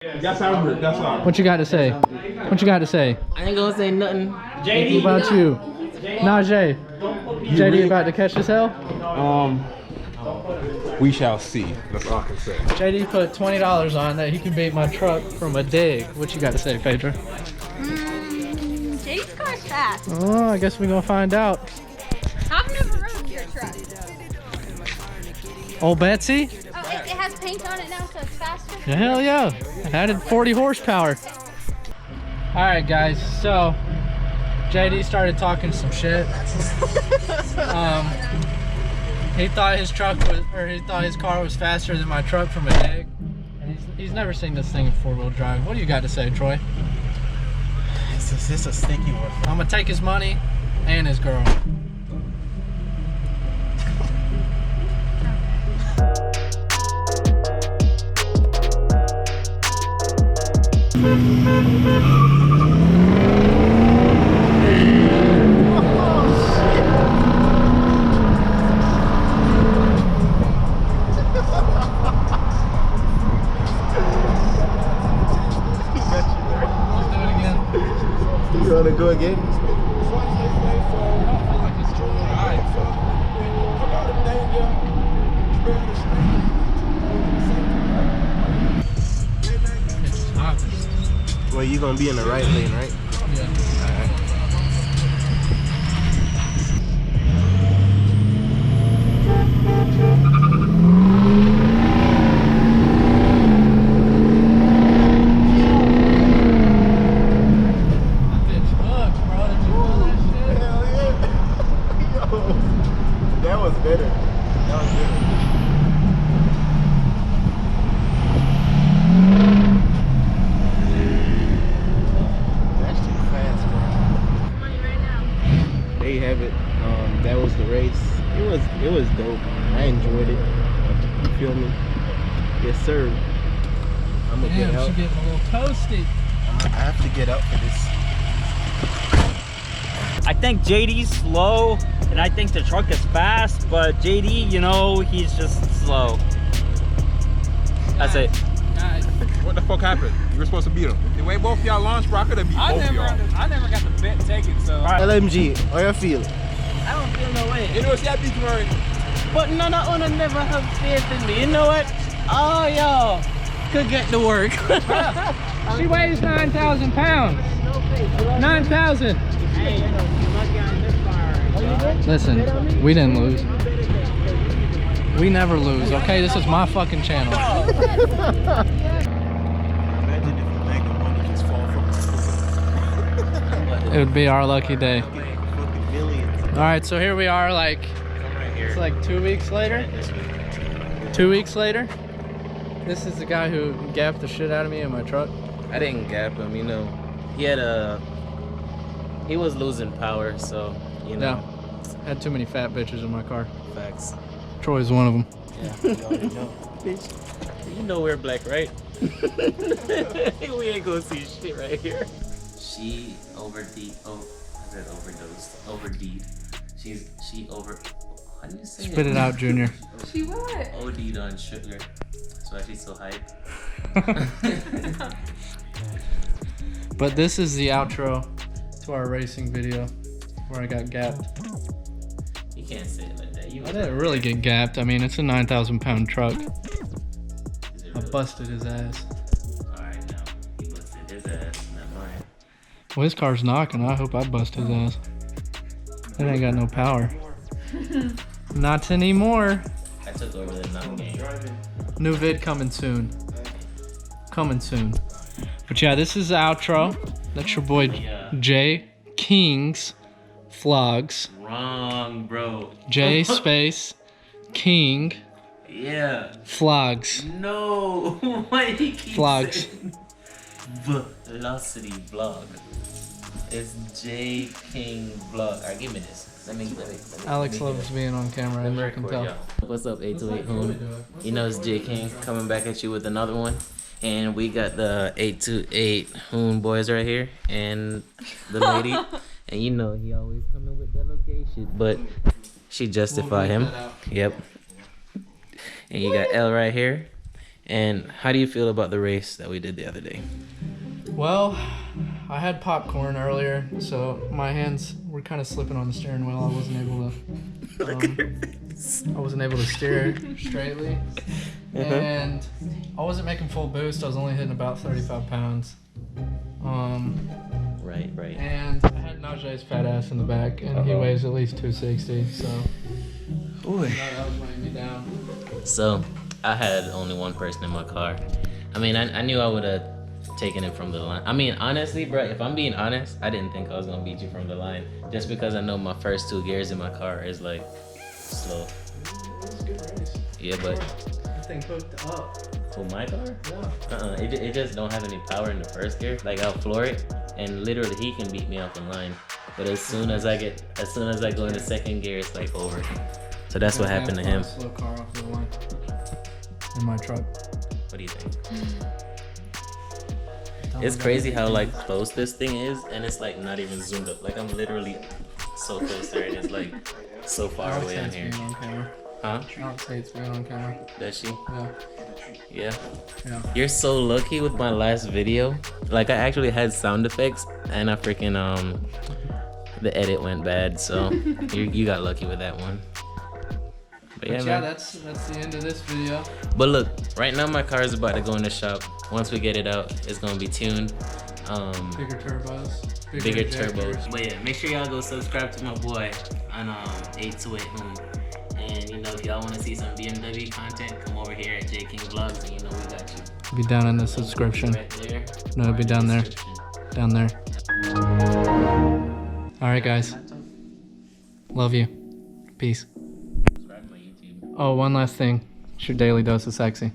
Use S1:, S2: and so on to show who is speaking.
S1: That's how good. That's all.
S2: What you got to say? What you got to say?
S3: I ain't gonna say nothing.
S2: What about you? Najee. JD about to catch his hell?
S1: We shall see. That's all I can say.
S2: JD put $20 on that he can beat my truck from a dig. What you got to say, Phaedra?
S4: JD's car's fast.
S2: Oh, I guess we're gonna find out.
S4: I've never rode your truck.
S2: Old Betsy?
S4: Oh, it has paint on it now, so it's faster?
S2: Yeah, hell yeah. It added 40 horsepower. Alright guys, so JD started talking some shit. He thought his truck was, or he thought his car was faster than my truck from a dig. And he's never seen this thing in 4-wheel drive. What do you got to say, Troy?
S5: This is a stinky one.
S2: I'm gonna take his money and his girl.
S5: You wanna go again? Well, you gonna be in the right lane, right?
S2: Yeah.
S5: Alright. That was better. That was better. That's too fast, bro.
S4: Money right now.
S5: There you have it. That was the race. It was dope. I enjoyed it. You feel me? Yes, sir. I'm gonna get
S2: Damn,
S5: out.
S2: she getting a little toasty.
S5: I have to get out for this.
S6: I think JD's slow, and I think the truck is fast, but JD, you know, he's just slow. That's it.
S2: Guys,
S1: What the fuck happened? You were supposed to beat him. The way both y'all launched, bro, I could have beat both of y'all.
S7: I never got the bet taken, so.
S5: LMG, how you feel?
S6: I don't feel no way.
S1: You know, see, I beat him already.
S6: But none of them never have faith in me. You know what? Oh, yo, could get to work.
S2: she weighs 9,000 pounds. 9,000.
S6: Hey, you know, you're lucky on this fire.
S2: Listen, we didn't lose. We never lose, okay? This is my fucking channel.
S5: Imagine if a bag of money just fall from
S2: It would be our lucky day.
S5: fucking millions.
S2: All right, so here we are, like, it's like 2 weeks later. 2 weeks later. This is the guy who gapped the shit out of me in my truck.
S3: I didn't gap him, you know. He was losing power, so, you know.
S2: Yeah, had too many fat bitches in my car.
S3: Facts.
S2: Troy's one of them.
S3: Yeah, you already know. Bitch, you know we're black, right? We ain't gonna see shit right here. She overdosed. How do you say
S2: Spit it out, Junior.
S4: She what?
S3: OD'd on sugar. That's why she's so hype.
S2: But this is the outro to our racing video where I got gapped.
S3: You can't say it like that. You
S2: I didn't really get gapped. I mean, it's a 9,000 pound truck.
S3: Is it
S2: I
S3: really?
S2: busted his ass.
S3: Alright, now. He busted his ass, not mine.
S2: Well, his car's knocking. I hope I bust his ass. It ain't got no power. Not anymore.
S3: I took over the knock game.
S2: New vid coming soon. Coming soon. But yeah, this is the outro. That's your boy J King's Vlogs.
S3: Wrong, bro.
S2: J space King
S3: Yeah.
S2: Vlogs.
S3: No. Why do you keep
S2: Vlogs.
S3: saying Velocity Vlog? It's J King Vlog. Alright, give me this. Let me
S2: Alex loves being on camera, as you can tell.
S3: What's up, 828 Hoon? You know it's J King coming back at you with another one. And we got the 828 Hoon boys right here and the lady. And you know he always coming with that location. But she justified him. Yep. And you got L right here. And how do you feel about the race that we did the other day?
S2: Well, I had popcorn earlier, so my hands were kind of slipping on the steering wheel. I wasn't able to steer straightly, and I wasn't making full boost. I was only hitting about 35 pounds.
S3: Right.
S2: And I had Najee's fat ass in the back, and he weighs at least 260, so that was weighing me down.
S3: So I had only one person in my car. I mean, I knew I would have taken it from the line. I mean, honestly, bro, if I'm being honest, I didn't think I was gonna beat you from the line, just because I know my first 2 gears in my car is like slow.
S2: It's a good race.
S3: Yeah, but
S2: That thing hooked up.
S3: for my car,
S2: Yeah.
S3: it just don't have any power in the first gear. Like I'll floor it, and literally he can beat me off the line. But as soon as I go into second gear, it's like over. So that's what happened to him.
S2: Slow car off the line. In my truck.
S3: What do you think? It's crazy how like close this thing is, and it's like not even zoomed up. Like I'm literally so close there, and it's like so far away on here.
S2: On camera.
S3: Huh?
S2: I don't say it's being on camera.
S3: Does she?
S2: Yeah.
S3: Yeah. You're so lucky with my last video. Like I actually had sound effects, and I freaking the edit went bad, so you got lucky with that one. But yeah, man.
S2: That's the end of this video.
S3: But look, right now my car is about to go in the shop. Once we get it out, it's gonna be tuned.
S2: Bigger turbos.
S3: Bigger
S2: injectors.
S3: turbos. But yeah, make sure y'all go subscribe to my boy on 828 Home. And you know, if y'all want to see some BMW content, come over here at J King Vlogs, and you know we got you.
S2: Be down in the subscription.
S3: Right there.
S2: No, it'll be down there. Down there. All right, guys. Love you. Peace.
S3: Subscribe to my YouTube.
S2: Oh, one last thing. It's your daily dose of sexy.